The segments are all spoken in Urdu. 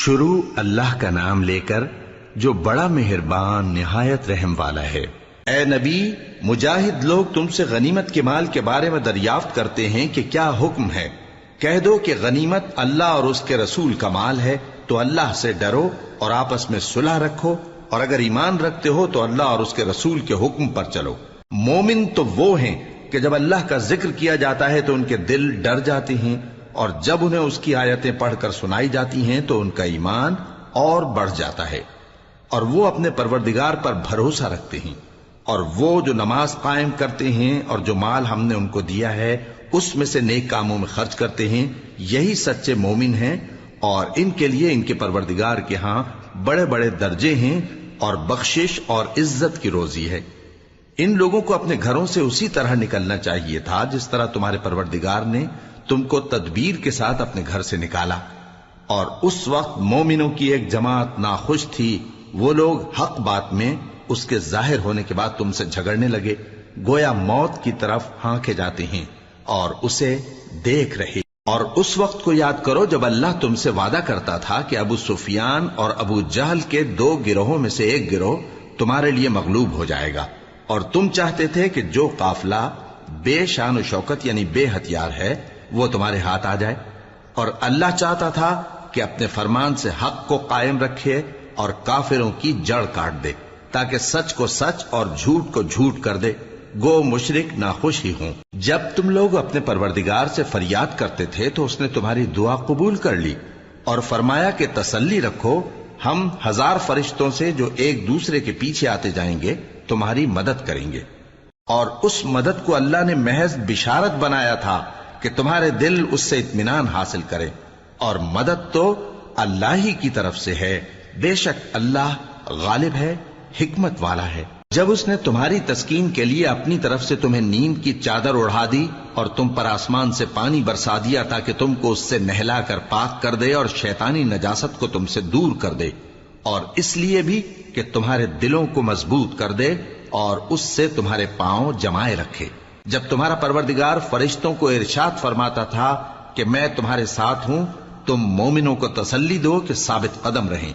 شروع اللہ کا نام لے کر جو بڑا مہربان نہایت رحم والا ہے۔ اے نبی، مجاہد لوگ تم سے غنیمت کے مال کے بارے میں دریافت کرتے ہیں کہ کیا حکم ہے۔ کہہ دو کہ غنیمت اللہ اور اس کے رسول کا مال ہے، تو اللہ سے ڈرو اور آپس میں صلح رکھو، اور اگر ایمان رکھتے ہو تو اللہ اور اس کے رسول کے حکم پر چلو۔ مومن تو وہ ہیں کہ جب اللہ کا ذکر کیا جاتا ہے تو ان کے دل ڈر جاتے ہیں، اور جب انہیں اس کی آیتیں پڑھ کر سنائی جاتی ہیں تو ان کا ایمان اور بڑھ جاتا ہے، اور وہ اپنے پروردگار پر بھروسہ رکھتے ہیں، اور وہ جو نماز قائم کرتے ہیں اور جو مال ہم نے ان کو دیا ہے اس میں سے نیک کاموں میں خرچ کرتے ہیں، یہی سچے مومن ہیں، اور ان کے لیے ان کے پروردگار کے ہاں بڑے بڑے درجے ہیں اور بخشش اور عزت کی روزی ہے۔ ان لوگوں کو اپنے گھروں سے اسی طرح نکلنا چاہیے تھا جس طرح تمہارے پروردگار نے تم کو تدبیر کے ساتھ اپنے گھر سے نکالا، اور اس وقت مومنوں کی ایک جماعت ناخوش تھی، وہ لوگ حق بات میں اس کے ظاہر ہونے کے بعد تم سے جھگڑنے لگے، گویا موت کی طرف ہانکے جاتے ہیں اور اسے دیکھ رہے۔ اور اس وقت کو یاد کرو جب اللہ تم سے وعدہ کرتا تھا کہ ابو سفیان اور ابو جہل کے 2 گروہوں میں سے ایک گروہ تمہارے لیے مغلوب ہو جائے گا، اور تم چاہتے تھے کہ جو قافلہ بے شان و شوکت یعنی بے ہتھیار ہے وہ تمہارے ہاتھ آ جائے، اور اللہ چاہتا تھا کہ اپنے فرمان سے حق کو قائم رکھے اور کافروں کی جڑ کاٹ دے، تاکہ سچ کو سچ اور جھوٹ کو جھوٹ کر دے، گو مشرک ناخوش ہی ہوں۔ جب تم لوگ اپنے پروردگار سے فریاد کرتے تھے تو اس نے تمہاری دعا قبول کر لی، اور فرمایا کہ تسلی رکھو، ہم 1000 فرشتوں سے جو ایک دوسرے کے پیچھے آتے جائیں گے تمہاری مدد کریں گے۔ اور اس مدد کو اللہ نے محض بشارت بنایا تھا کہ تمہارے دل اس سے اطمینان حاصل کرے، اور مدد تو اللہ ہی کی طرف سے ہے، بے شک اللہ غالب ہے، حکمت والا ہے۔ جب اس نے تمہاری تسکین کے لیے اپنی طرف سے تمہیں نیند کی چادر اڑا دی اور تم پر آسمان سے پانی برسا دیا تاکہ تم کو اس سے نہلا کر پاک کر دے اور شیطانی نجاست کو تم سے دور کر دے، اور اس لیے بھی کہ تمہارے دلوں کو مضبوط کر دے اور اس سے تمہارے پاؤں جمائے رکھے۔ جب تمہارا پروردگار فرشتوں کو ارشاد فرماتا تھا کہ میں تمہارے ساتھ ہوں، تم مومنوں کو تسلی دو کہ ثابت قدم رہیں،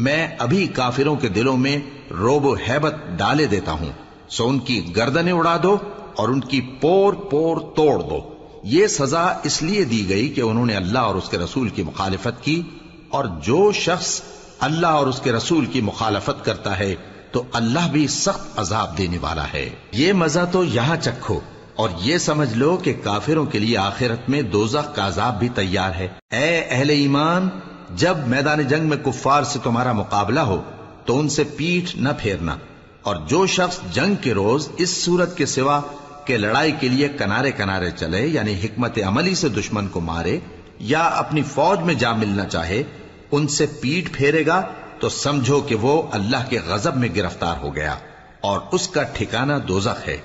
میں ابھی کافروں کے دلوں میں روب و ہیبت ڈالے دیتا ہوں، سو ان کی گردنیں اڑا دو اور ان کی پور پور توڑ دو۔ یہ سزا اس لیے دی گئی کہ انہوں نے اللہ اور اس کے رسول کی مخالفت کی، اور جو شخص اللہ اور اس کے رسول کی مخالفت کرتا ہے تو اللہ بھی سخت عذاب دینے والا ہے۔ یہ مزہ تو یہاں چکھو، اور یہ سمجھ لو کہ کافروں کے لیے آخرت میں دوزخ کا عذاب بھی تیار ہے۔ اے اہل ایمان، جب میدان جنگ میں کفار سے تمہارا مقابلہ ہو تو ان سے پیٹھ نہ پھیرنا، اور جو شخص جنگ کے روز اس صورت کے سوا کہ لڑائی کے لیے کنارے کنارے چلے یعنی حکمت عملی سے دشمن کو مارے یا اپنی فوج میں جا ملنا چاہے، ان سے پیٹھ پھیرے گا تو سمجھو کہ وہ اللہ کے غضب میں گرفتار ہو گیا، اور اس کا ٹھکانہ دوزخ ہے،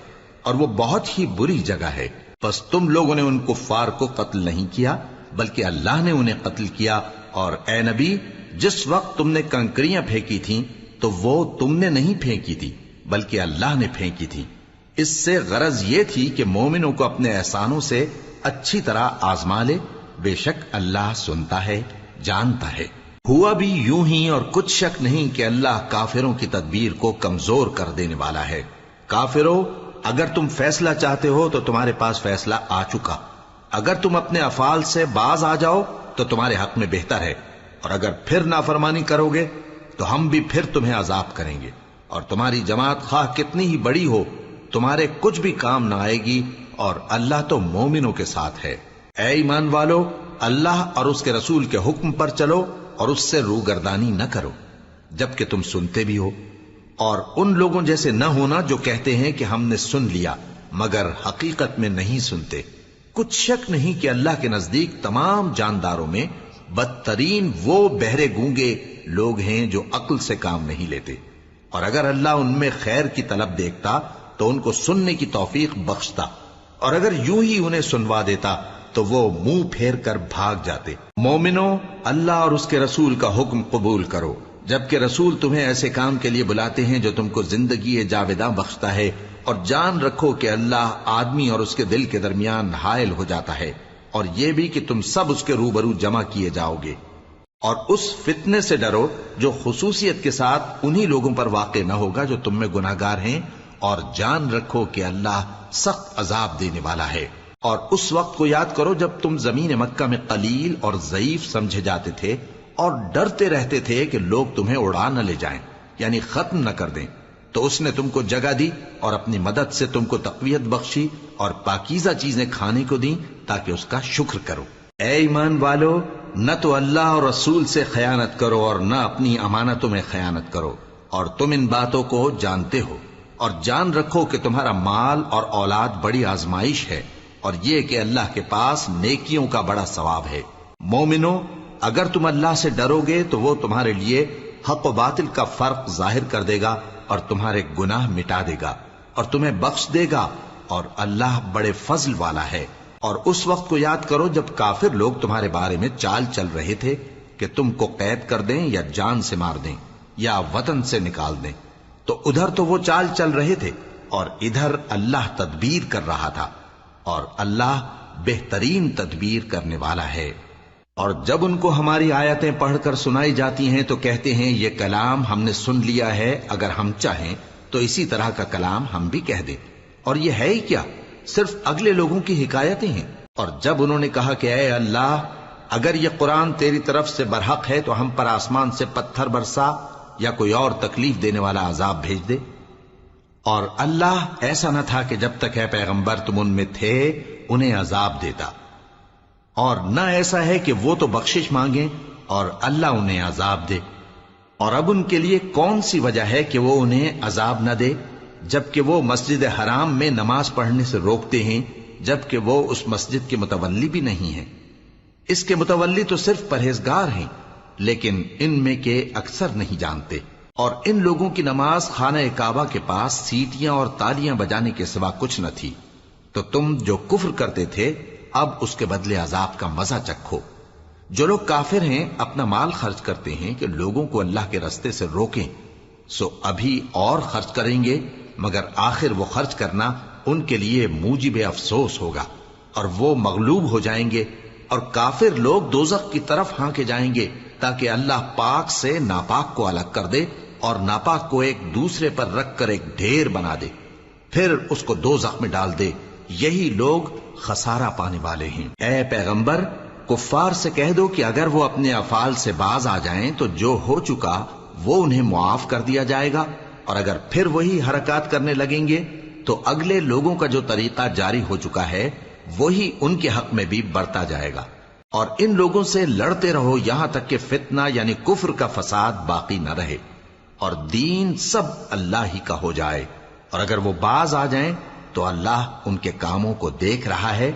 اور وہ بہت ہی بری جگہ ہے۔ پس تم لوگوں نے ان کفار کو قتل نہیں کیا بلکہ اللہ نے انہیں قتل کیا، اور اے نبی، جس وقت تم نے کنکریاں پھینکی تھیں تو وہ تم نے نہیں پھینکی تھی بلکہ اللہ نے پھینکی تھی۔ اس سے غرض یہ تھی کہ مومنوں کو اپنے احسانوں سے اچھی طرح آزما لے، بے شک اللہ سنتا ہے، جانتا ہے۔ ہوا بھی یوں ہی، اور کچھ شک نہیں کہ اللہ کافروں کی تدبیر کو کمزور کر دینے والا ہے۔ کافروں، اگر تم فیصلہ چاہتے ہو تو تمہارے پاس فیصلہ آ چکا، اگر تم اپنے افعال سے باز آ جاؤ تو تمہارے حق میں بہتر ہے، اور اگر پھر نافرمانی کرو گے تو ہم بھی پھر تمہیں عذاب کریں گے، اور تمہاری جماعت خواہ کتنی ہی بڑی ہو تمہارے کچھ بھی کام نہ آئے گی، اور اللہ تو مومنوں کے ساتھ ہے۔ اے ایمان والو، اللہ اور اس کے رسول کے حکم پر چلو اور اس سے روگردانی نہ کرو جبکہ تم سنتے بھی ہو، اور ان لوگوں جیسے نہ ہونا جو کہتے ہیں کہ ہم نے سن لیا مگر حقیقت میں نہیں سنتے۔ کچھ شک نہیں کہ اللہ کے نزدیک تمام جانداروں میں بدترین وہ بہرے گونگے لوگ ہیں جو عقل سے کام نہیں لیتے، اور اگر اللہ ان میں خیر کی طلب دیکھتا تو ان کو سننے کی توفیق بخشتا، اور اگر یوں ہی انہیں سنوا دیتا تو وہ منہ پھیر کر بھاگ جاتے۔ مومنوں، اللہ اور اس کے رسول کا حکم قبول کرو، جبکہ رسول تمہیں ایسے کام کے لیے بلاتے ہیں جو تم کو زندگی جاوداں بخشتا ہے، اور جان رکھو کہ اللہ آدمی اور اس کے دل کے درمیان حائل ہو جاتا ہے، اور یہ بھی کہ تم سب اس کے روبرو جمع کیے جاؤ گے۔ اور اس فتنے سے ڈرو جو خصوصیت کے ساتھ انہی لوگوں پر واقع نہ ہوگا جو تم میں گناہگار ہیں، اور جان رکھو کہ اللہ سخت عذاب دینے والا ہے۔ اور اس وقت کو یاد کرو جب تم زمین مکہ میں قلیل اور ضعیف سمجھے جاتے تھے اور ڈرتے رہتے تھے کہ لوگ تمہیں اڑا نہ لے جائیں، یعنی ختم نہ کر دیں، تو اس نے تم کو جگہ دی اور اپنی مدد سے تم کو تقویت بخشی اور پاکیزہ چیزیں کھانے کو دیں تاکہ اس کا شکر کرو۔ اے ایمان والو، نہ تو اللہ اور رسول سے خیانت کرو اور نہ اپنی امانتوں میں خیانت کرو، اور تم ان باتوں کو جانتے ہو، اور جان رکھو کہ تمہارا مال اور اولاد بڑی آزمائش ہے، اور یہ کہ اللہ کے پاس نیکیوں کا بڑا ثواب ہے۔ مومنو، اگر تم اللہ سے ڈرو گے تو وہ تمہارے لیے حق و باطل کا فرق ظاہر کر دے گا اور تمہارے گناہ مٹا دے گا اور تمہیں بخش دے گا، اور اللہ بڑے فضل والا ہے۔ اور اس وقت کو یاد کرو جب کافر لوگ تمہارے بارے میں چال چل رہے تھے کہ تم کو قید کر دیں یا جان سے مار دیں یا وطن سے نکال دیں، تو ادھر تو وہ چال چل رہے تھے اور ادھر اللہ تدبیر کر رہا تھا، اور اللہ بہترین تدبیر کرنے والا ہے۔ اور جب ان کو ہماری آیتیں پڑھ کر سنائی جاتی ہیں تو کہتے ہیں یہ کلام ہم نے سن لیا ہے، اگر ہم چاہیں تو اسی طرح کا کلام ہم بھی کہہ دیں، اور یہ ہے ہی کیا، صرف اگلے لوگوں کی حکایتیں ہیں۔ اور جب انہوں نے کہا کہ اے اللہ، اگر یہ قرآن تیری طرف سے برحق ہے تو ہم پر آسمان سے پتھر برسا یا کوئی اور تکلیف دینے والا عذاب بھیج دے۔ اور اللہ ایسا نہ تھا کہ جب تک اے پیغمبر تم ان میں تھے انہیں عذاب دیتا، اور نہ ایسا ہے کہ وہ تو بخشش مانگیں اور اللہ انہیں عذاب دے۔ اور اب ان کے لیے کون سی وجہ ہے کہ وہ انہیں عذاب نہ دے، جبکہ وہ مسجد حرام میں نماز پڑھنے سے روکتے ہیں، جبکہ وہ اس مسجد کے متولی بھی نہیں ہیں۔ اس کے متولی تو صرف پرہیزگار ہیں، لیکن ان میں کے اکثر نہیں جانتے۔ اور ان لوگوں کی نماز خانہ کعبہ کے پاس سیٹیاں اور تالیاں بجانے کے سوا کچھ نہ تھی، تو تم جو کفر کرتے تھے اب اس کے بدلے عذاب کا مزہ چکھو۔ جو لوگ کافر ہیں اپنا مال خرچ کرتے ہیں کہ لوگوں کو اللہ کے رستے سے روکیں، سو ابھی اور خرچ کریں گے، مگر آخر وہ خرچ کرنا ان کے لیے موجب افسوس ہوگا، اور وہ مغلوب ہو جائیں گے، اور کافر لوگ دوزخ کی طرف ہانکے جائیں گے تاکہ اللہ پاک سے ناپاک کو الگ کر دے اور ناپاک کو ایک دوسرے پر رکھ کر ایک ڈھیر بنا دے، پھر اس کو دوزخ میں ڈال دے۔ یہی لوگ خسارہ پانے والے ہیں۔ اے پیغمبر، کفار سے کہہ دو کہ اگر وہ اپنے افعال سے باز آ جائیں تو جو ہو چکا وہ انہیں معاف کر دیا جائے گا، اور اگر پھر وہی حرکات کرنے لگیں گے تو اگلے لوگوں کا جو طریقہ جاری ہو چکا ہے وہی ان کے حق میں بھی برتا جائے گا۔ اور ان لوگوں سے لڑتے رہو یہاں تک کہ فتنہ یعنی کفر کا فساد باقی نہ رہے اور دین سب اللہ ہی کا ہو جائے، اور اگر وہ باز آ جائیں تو اللہ ان کے کاموں کو دیکھ رہا ہے،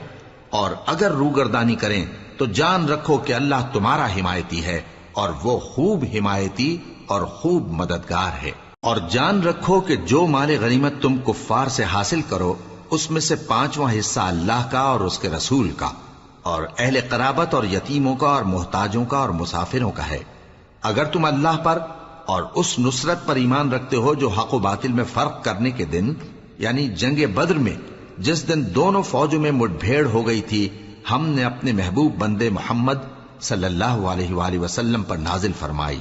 اور اگر روگردانی کریں تو جان رکھو کہ اللہ تمہارا حمایتی ہے، اور وہ خوب حمایتی اور خوب مددگار ہے۔ اور جان رکھو کہ جو مال غنیمت تم کفار سے حاصل کرو اس میں سے 5واں حصہ اللہ کا اور اس کے رسول کا، اور اہل قرابت اور یتیموں کا اور محتاجوں کا اور مسافروں کا ہے۔ اگر تم اللہ پر اور اس نصرت پر ایمان رکھتے ہو جو حق و باطل میں فرق کرنے کے دن یعنی جنگ بدر میں جس دن دونوں فوجوں میں مٹ بھیڑ ہو گئی تھی، ہم نے اپنے محبوب بندے محمد صلی اللہ علیہ وآلہ وسلم پر نازل فرمائی،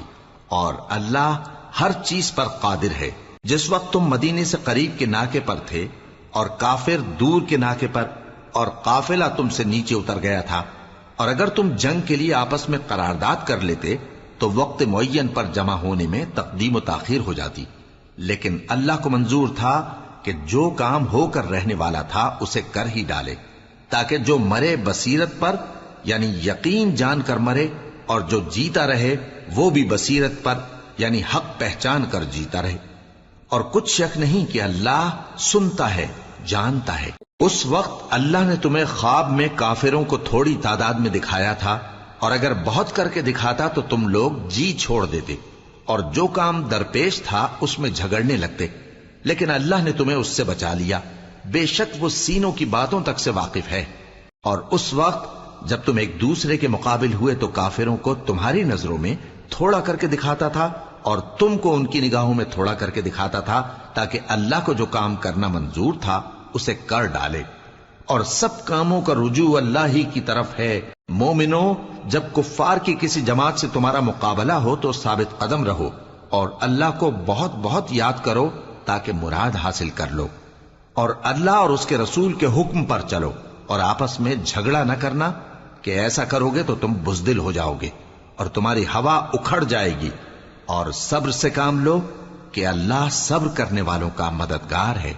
اور اللہ ہر چیز پر قادر ہے۔ جس وقت تم مدینے سے قریب کے ناکے پر تھے اور کافر دور کے ناکے پر، اور قافلہ تم سے نیچے اتر گیا تھا، اور اگر تم جنگ کے لیے آپس میں قرارداد کر لیتے تو وقت معین پر جمع ہونے میں تقدیم و تاخیر ہو جاتی، لیکن اللہ کو منظور تھا کہ جو کام ہو کر رہنے والا تھا اسے کر ہی ڈالے، تاکہ جو مرے بصیرت پر یعنی یقین جان کر مرے، اور جو جیتا رہے وہ بھی بصیرت پر یعنی حق پہچان کر جیتا رہے۔ اور کچھ شک نہیں کہ اللہ سنتا ہے، جانتا ہے۔ اس وقت اللہ نے تمہیں خواب میں کافروں کو تھوڑی تعداد میں دکھایا تھا، اور اگر بہت کر کے دکھاتا تو تم لوگ جی چھوڑ دیتے اور جو کام درپیش تھا اس میں جھگڑنے لگتے، لیکن اللہ نے تمہیں اس سے بچا لیا، بے شک وہ سینوں کی باتوں تک سے واقف ہے۔ اور اس وقت جب تم ایک دوسرے کے مقابل ہوئے تو کافروں کو تمہاری نظروں میں تھوڑا کر کے دکھاتا تھا اور تم کو ان کی نگاہوں میں تھوڑا کر کے دکھاتا تھا، تاکہ اللہ کو جو کام کرنا منظور تھا اسے کر ڈالے۔ اور سب کاموں کا رجوع اللہ ہی کی طرف ہے، مومنو، جب کفار کی کسی جماعت سے تمہارا مقابلہ ہو تو ثابت قدم رہو اور اللہ کو بہت بہت یاد کرو تاکہ مراد حاصل کر لو، اور اللہ اور اس کے رسول کے حکم پر چلو، اور آپس میں جھگڑا نہ کرنا کہ ایسا کرو گے تو تم بزدل ہو جاؤ گے اور تمہاری ہوا اکھڑ جائے گی، اور صبر سے کام لو کہ اللہ صبر کرنے والوں کا مددگار ہے۔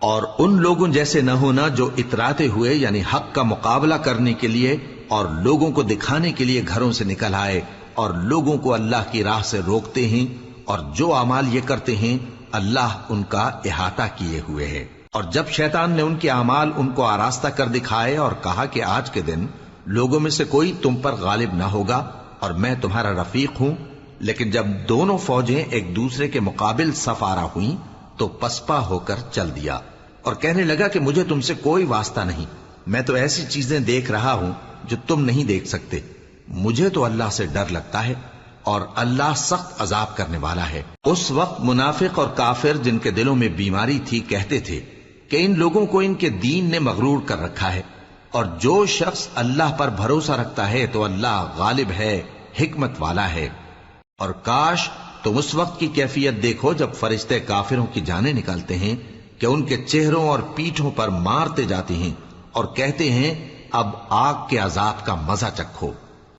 اور ان لوگوں جیسے نہ ہونا جو اتراتے ہوئے یعنی حق کا مقابلہ کرنے کے لیے اور لوگوں کو دکھانے کے لیے گھروں سے نکل آئے اور لوگوں کو اللہ کی راہ سے روکتے ہیں، اور جو اعمال یہ کرتے ہیں اللہ ان کا احاطہ کیے ہوئے ہے۔ اور جب شیطان نے ان کے اعمال ان کو آراستہ کر دکھائے اور کہا کہ آج کے دن لوگوں میں سے کوئی تم پر غالب نہ ہوگا اور میں تمہارا رفیق ہوں، لیکن جب دونوں فوجیں ایک دوسرے کے مقابل صف آرا ہوئیں تو پسپا ہو کر چل دیا اور کہنے لگا کہ مجھے تم سے کوئی واسطہ نہیں، میں تو ایسی چیزیں دیکھ رہا ہوں جو تم نہیں دیکھ سکتے، مجھے تو اللہ سے ڈر لگتا ہے اور اللہ سخت عذاب کرنے والا ہے۔ اس وقت منافق اور کافر جن کے دلوں میں بیماری تھی کہتے تھے کہ ان لوگوں کو ان کے دین نے مغرور کر رکھا ہے، اور جو شخص اللہ پر بھروسہ رکھتا ہے تو اللہ غالب ہے، حکمت والا ہے۔ اور کاش تم اس وقت کی کیفیت دیکھو جب فرشتے کافروں کی جانیں نکالتے ہیں کہ ان کے چہروں اور پیٹھوں پر مارتے جاتے ہیں اور کہتے ہیں اب آگ کے عذاب کا مزہ چکھو،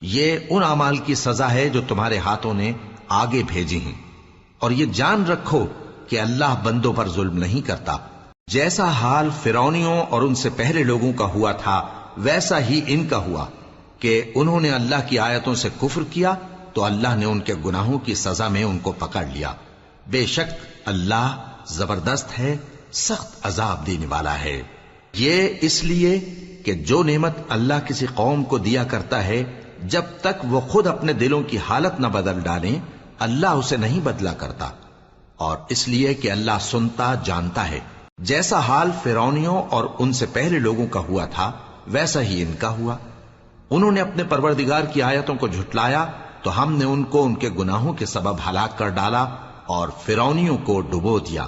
یہ ان اعمال کی سزا ہے جو تمہارے ہاتھوں نے آگے بھیجی ہیں، اور یہ جان رکھو کہ اللہ بندوں پر ظلم نہیں کرتا۔ جیسا حال فرعونیوں اور ان سے پہلے لوگوں کا ہوا تھا ویسا ہی ان کا ہوا کہ انہوں نے اللہ کی آیتوں سے کفر کیا تو اللہ نے ان کے گناہوں کی سزا میں ان کو پکڑ لیا۔ بے شک اللہ زبردست ہے، سخت عذاب دینے والا ہے۔ یہ اس لیے کہ جو نعمت اللہ کسی قوم کو دیا کرتا ہے جب تک وہ خود اپنے دلوں کی حالت نہ بدل ڈالیں اللہ اسے نہیں بدلا کرتا، اور اس لیے کہ اللہ سنتا جانتا ہے۔ جیسا حال فرعونیوں اور ان سے پہلے لوگوں کا ہوا تھا ویسا ہی ان کا ہوا۔ انہوں نے اپنے پروردگار کی آیتوں کو جھٹلایا تو ہم نے ان کو ان کے گناہوں کے سبب ہلاک کر ڈالا اور فرعونیوں کو ڈبو دیا،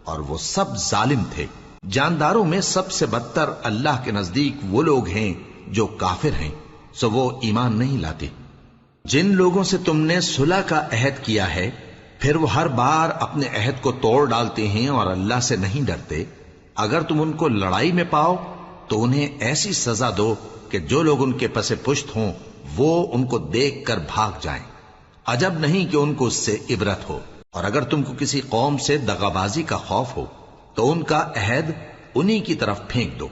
اور وہ سب ظالم تھے۔ جانداروں میں سب سے بدتر اللہ کے نزدیک وہ لوگ ہیں جو کافر ہیں، سو وہ ایمان نہیں لاتے۔ جن لوگوں سے تم نے صلح کا عہد کیا ہے پھر وہ ہر بار اپنے عہد کو توڑ ڈالتے ہیں اور اللہ سے نہیں ڈرتے، اگر تم ان کو لڑائی میں پاؤ تو انہیں ایسی سزا دو کہ جو لوگ ان کے پس پشت ہوں وہ ان کو دیکھ کر بھاگ جائیں، عجب نہیں کہ ان کو اس سے عبرت ہو۔ اور اگر تم کو کسی قوم سے دغابازی کا خوف ہو تو ان کا عہد انہی کی طرف پھینک دو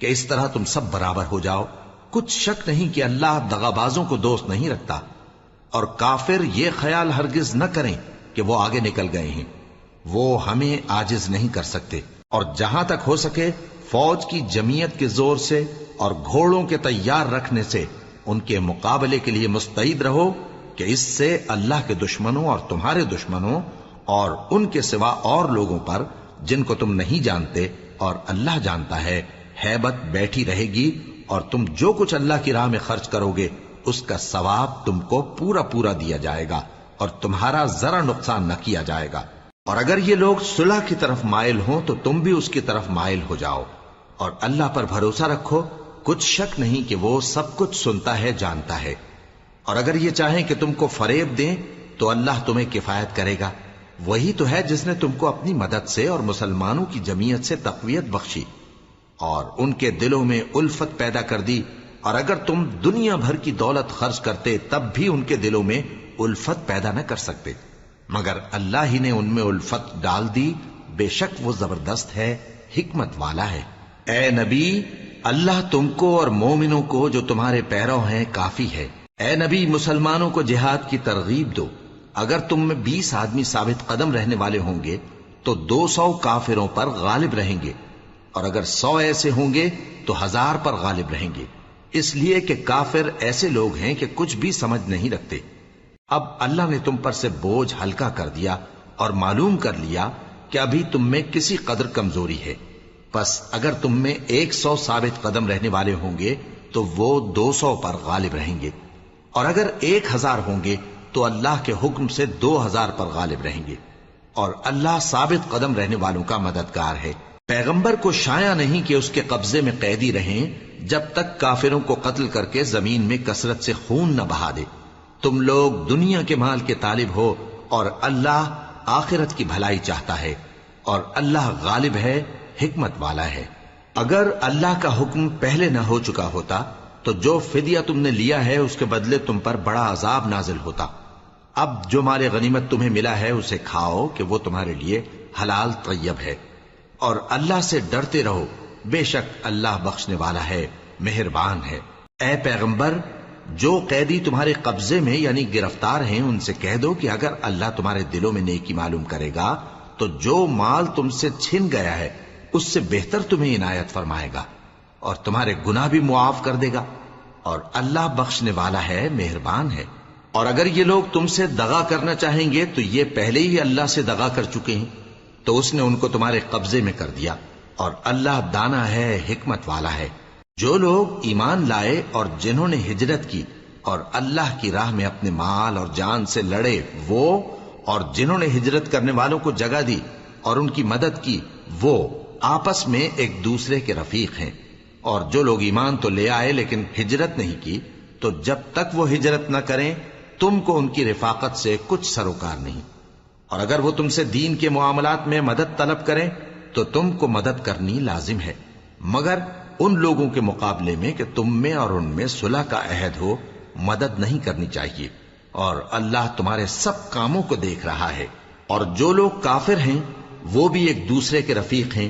کہ اس طرح تم سب برابر ہو جاؤ۔ کچھ شک نہیں کہ اللہ دغابازوں کو دوست نہیں رکھتا، اور کافر یہ خیال ہرگز نہ کریں کہ وہ آگے نکل گئے ہیں، وہ ہمیں عاجز نہیں کر سکتے۔ اور جہاں تک ہو سکے فوج کی جمعیت کے زور سے اور گھوڑوں کے تیار رکھنے سے ان کے مقابلے کے لیے مستعد رہو کہ اس سے اللہ کے دشمنوں اور تمہارے دشمنوں اور ان کے سوا اور لوگوں پر جن کو تم نہیں جانتے اور اللہ جانتا ہے ہیبت بیٹھی رہے گی، اور تم جو کچھ اللہ کی راہ میں خرچ کرو گے اس کا ثواب تم کو پورا پورا دیا جائے گا اور تمہارا ذرا نقصان نہ کیا جائے گا۔ اور اگر یہ لوگ صلح کی طرف مائل ہوں تو تم بھی اس کی طرف مائل ہو جاؤ، اور اللہ پر بھروسہ رکھو، کچھ شک نہیں کہ وہ سب کچھ سنتا ہے، جانتا ہے۔ اور اگر یہ چاہیں کہ تم کو فریب دیں تو اللہ تمہیں کفایت کرے گا، وہی تو ہے جس نے تم کو اپنی مدد سے اور مسلمانوں کی جمعیت سے تقویت بخشی اور ان کے دلوں میں الفت پیدا کر دی، اور اگر تم دنیا بھر کی دولت خرچ کرتے تب بھی ان کے دلوں میں الفت پیدا نہ کر سکتے، مگر اللہ ہی نے ان میں الفت ڈال دی، بے شک وہ زبردست ہے، حکمت والا ہے۔ اے نبی، اللہ تم کو اور مومنوں کو جو تمہارے پیرو ہیں کافی ہے۔ اے نبی، مسلمانوں کو جہاد کی ترغیب دو۔ اگر تم میں 20 آدمی ثابت قدم رہنے والے ہوں گے تو 200 کافروں پر غالب رہیں گے، اور اگر 100 ایسے ہوں گے تو 1000 پر غالب رہیں گے، اس لیے کہ کافر ایسے لوگ ہیں کہ کچھ بھی سمجھ نہیں رکھتے۔ اب اللہ نے تم پر سے بوجھ ہلکا کر دیا اور معلوم کر لیا کہ ابھی تم میں کسی قدر کمزوری ہے، پس اگر تم میں 100 ثابت قدم رہنے والے ہوں گے تو وہ 200 پر غالب رہیں گے، اور اگر 1000 ہوں گے تو اللہ کے حکم سے 2000 پر غالب رہیں گے، اور اللہ ثابت قدم رہنے والوں کا مددگار ہے۔ پیغمبر کو شایع نہیں کہ اس کے قبضے میں قیدی رہیں جب تک کافروں کو قتل کر کے زمین میں کثرت سے خون نہ بہا دے۔ تم لوگ دنیا کے مال کے طالب ہو اور اللہ آخرت کی بھلائی چاہتا ہے، اور اللہ غالب ہے، حکمت والا ہے۔ اگر اللہ کا حکم پہلے نہ ہو چکا ہوتا تو جو فدیہ تم نے لیا ہے اس کے بدلے تم پر بڑا عذاب نازل ہوتا۔ اب جو مال غنیمت تمہیں ملا ہے اسے کھاؤ کہ وہ تمہارے لیے حلال طیب ہے، اور اللہ سے ڈرتے رہو، بے شک اللہ بخشنے والا ہے، مہربان ہے۔ اے پیغمبر، جو قیدی تمہارے قبضے میں یعنی گرفتار ہیں ان سے کہہ دو کہ اگر اللہ تمہارے دلوں میں نیکی معلوم کرے گا تو جو مال تم سے چھن گیا ہے اس سے بہتر تمہیں عنایت فرمائے گا اور تمہارے گناہ بھی معاف کر دے گا، اور اللہ بخشنے والا ہے، مہربان ہے۔ اور اگر یہ لوگ تم سے دغا کرنا چاہیں گے تو یہ پہلے ہی اللہ سے دغا کر چکے ہیں، تو اس نے ان کو تمہارے قبضے میں کر دیا، اور اللہ دانا ہے، حکمت والا ہے۔ جو لوگ ایمان لائے اور جنہوں نے ہجرت کی اور اللہ کی راہ میں اپنے مال اور جان سے لڑے، وہ اور جنہوں نے ہجرت کرنے والوں کو جگہ دی اور ان کی مدد کی، وہ آپس میں ایک دوسرے کے رفیق ہیں۔ اور جو لوگ ایمان تو لے آئے لیکن ہجرت نہیں کی، تو جب تک وہ ہجرت نہ کریں تم کو ان کی رفاقت سے کچھ سروکار نہیں، اور اگر وہ تم سے دین کے معاملات میں مدد طلب کریں تو تم کو مدد کرنی لازم ہے، مگر ان لوگوں کے مقابلے میں کہ تم میں اور ان میں صلح کا عہد ہو مدد نہیں کرنی چاہیے، اور اللہ تمہارے سب کاموں کو دیکھ رہا ہے۔ اور جو لوگ کافر ہیں وہ بھی ایک دوسرے کے رفیق ہیں۔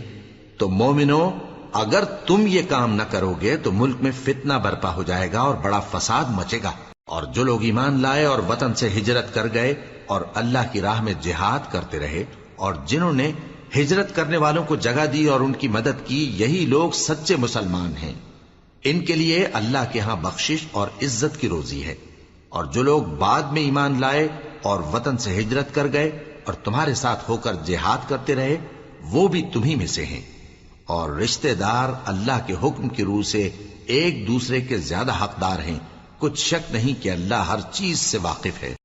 تو مومنو، اگر تم یہ کام نہ کرو گے تو ملک میں فتنہ برپا ہو جائے گا اور بڑا فساد مچے گا۔ اور جو لوگ ایمان لائے اور وطن سے ہجرت کر گئے اور اللہ کی راہ میں جہاد کرتے رہے، اور جنہوں نے ہجرت کرنے والوں کو جگہ دی اور ان کی مدد کی، یہی لوگ سچے مسلمان ہیں۔ ان کے لیے اللہ کے ہاں بخشش اور عزت کی روزی ہے۔ اور جو لوگ بعد میں ایمان لائے اور وطن سے ہجرت کر گئے اور تمہارے ساتھ ہو کر جہاد کرتے رہے، وہ بھی تمہیں میں سے ہیں۔ اور رشتہ دار اللہ کے حکم کی روح سے ایک دوسرے کے زیادہ حقدار ہیں، کچھ شک نہیں کہ اللہ ہر چیز سے واقف ہے۔